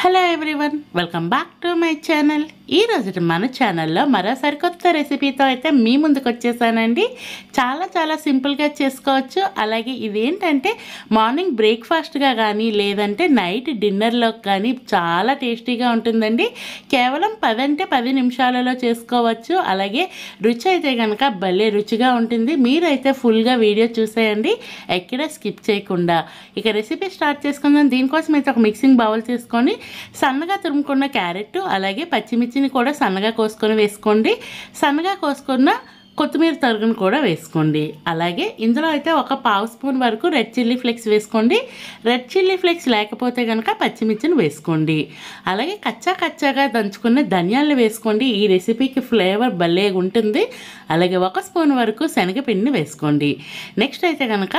Hello everyone, welcome back to my channel. ఈరోజు మన ఛానల్లో మరో సరికొత్త రెసిపీతో అయితే మీ ముందుకు వచ్చేసానండి. చాలా సింపుల్గా చేసుకోవచ్చు. అలాగే ఇదేంటంటే మార్నింగ్ బ్రేక్ఫాస్ట్గా కానీ లేదంటే నైట్ డిన్నర్లోకి కానీ చాలా టేస్టీగా ఉంటుందండి. కేవలం 10 నిమిషాలలో చేసుకోవచ్చు. అలాగే రుచి అయితే కనుక భలే రుచిగా ఉంటుంది. మీరైతే ఫుల్గా వీడియో చూసేయండి, ఎక్కడ స్కిప్ చేయకుండా. ఇక రెసిపీ స్టార్ట్ చేసుకుందాం. దీనికోసం అయితే ఒక మిక్సింగ్ బౌల్ తీసుకొని సన్నగా తురుముకున్న క్యారెట్ అలాగే పచ్చిమిర్చిని కూడా సన్నగా కోసుకొని వేసుకోండి. సన్నగా కోసుకున్న కొత్తిమీర తరుగును కూడా వేసుకోండి. అలాగే ఇందులో అయితే ఒక పావు స్పూన్ వరకు రెడ్ చిల్లీ ఫ్లేక్స్ వేసుకోండి. రెడ్ చిల్లీ ఫ్లేక్స్ లేకపోతే కనుక పచ్చిమిర్చిని వేసుకోండి. అలాగే కచ్చాగా దంచుకున్న ధనియాలు వేసుకోండి. ఈ రెసిపీకి ఫ్లేవర్ భలే ఉంటుంది. అలాగే ఒక స్పూన్ వరకు శనగపిండిని వేసుకోండి. నెక్స్ట్ అయితే కనుక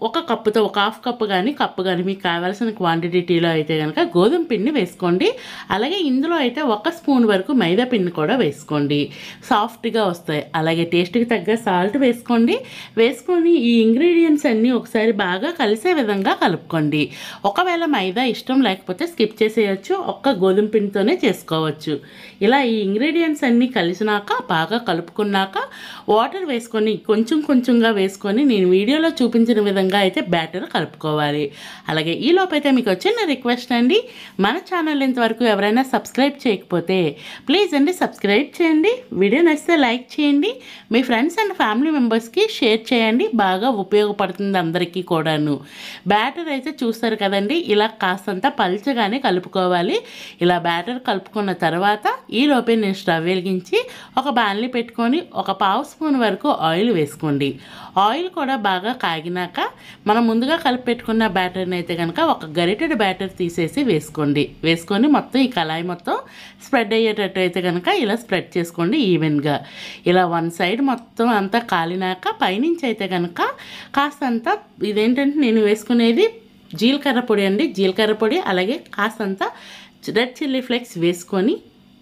ఒక కప్పుతో ఒక హాఫ్ కప్పు కానీ మీకు కావాల్సిన క్వాంటిటీలో అయితే కనుక గోధుమ పిండిని వేసుకోండి. అలాగే ఇందులో అయితే ఒక స్పూన్ వరకు మైదా పిండి కూడా వేసుకోండి. సాఫ్ట్గా వస్తాయి. అలాగే టేస్ట్కి తగ్గ సాల్ట్ వేసుకొని ఈ ఇంగ్రీడియంట్స్ అన్నీ ఒకసారి బాగా కలిసే విధంగా కలుపుకోండి. ఒకవేళ మైదా ఇష్టం లేకపోతే స్కిప్ చేసేయచ్చు, ఒక్క గోధుమ పిండితోనే చేసుకోవచ్చు. ఇలా ఈ ఇంగ్రీడియంట్స్ అన్నీ కలిసినాక బాగా కలుపుకున్నాక వాటర్ వేసుకొని కొంచెంగా వేసుకొని నేను వీడియోలో చూపించిన విధంగా అయితే బ్యాటర్ కలుపుకోవాలి. అలాగే ఈ లోపైతే మీకు వచ్చిన రిక్వెస్ట్ అండి, మన ఛానల్ ఇంతవరకు ఎవరైనా సబ్స్క్రైబ్ చేయకపోతే ప్లీజ్ అండి సబ్స్క్రైబ్ చేయండి. వీడియో నచ్చితే లైక్ చేయండి. మీ ఫ్రెండ్స్ అండ్ ఫ్యామిలీ మెంబర్స్కి షేర్ చేయండి. బాగా ఉపయోగపడుతుంది అందరికీ కూడాను. బ్యాటర్ అయితే చూస్తారు కదండి, ఇలా కాస్తంత పల్చగానే కలుపుకోవాలి. ఇలా బ్యాటర్ కలుపుకున్న తర్వాత ఈ లోపే నేను స్టవ్ వెలిగించి ఒక బాణలి పెట్టుకొని ఒక పావు స్పూన్ వరకు ఆయిల్ వేసుకోండి. ఆయిల్ కూడా బాగా కాగినాక మనం ముందుగా కలిపి పెట్టుకున్న బ్యాటర్ని అయితే కనుక ఒక గరిటెడ్ బ్యాటర్ తీసేసి వేసుకొని మొత్తం ఈ కళాయి మొత్తం స్ప్రెడ్ అయ్యేటట్టు అయితే కనుక ఇలా స్ప్రెడ్ చేసుకోండి ఈవెన్గా. ఇలా వన్ సైడ్ మొత్తం అంతా కాలినాక పైనుంచి అయితే కనుక కాస్తంత ఇదేంటంటే నేను వేసుకునేది జీలకర్ర పొడి అండి. జీలకర్ర పొడి అలాగే కాస్తంత రెడ్ చిల్లీ ఫ్లేక్స్ వేసుకొని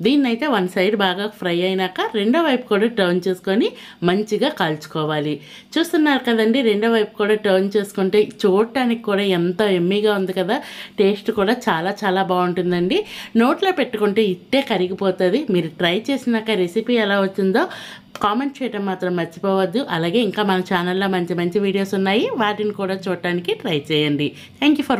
దీన్ని అయితే వన్ సైడ్ బాగా ఫ్రై అయినాక రెండో వైపు కూడా టర్న్ చేసుకొని మంచిగా కాల్చుకోవాలి. చూస్తున్నారు కదండి, రెండో వైపు కూడా టర్న్ చేసుకుంటే చూడటానికి కూడా ఎంతో ఎమ్మీగా ఉంది కదా. టేస్ట్ కూడా చాలా బాగుంటుందండి. నోట్లో పెట్టుకుంటే ఇట్టే కరిగిపోతుంది. మీరు ట్రై చేసినాక రెసిపీ ఎలా వచ్చిందో కామెంట్ చేయడం మాత్రం మర్చిపోవద్దు. అలాగే ఇంకా మన ఛానల్లో మంచి వీడియోస్ ఉన్నాయి, వాటిని కూడా చూడటానికి ట్రై చేయండి. Thank you for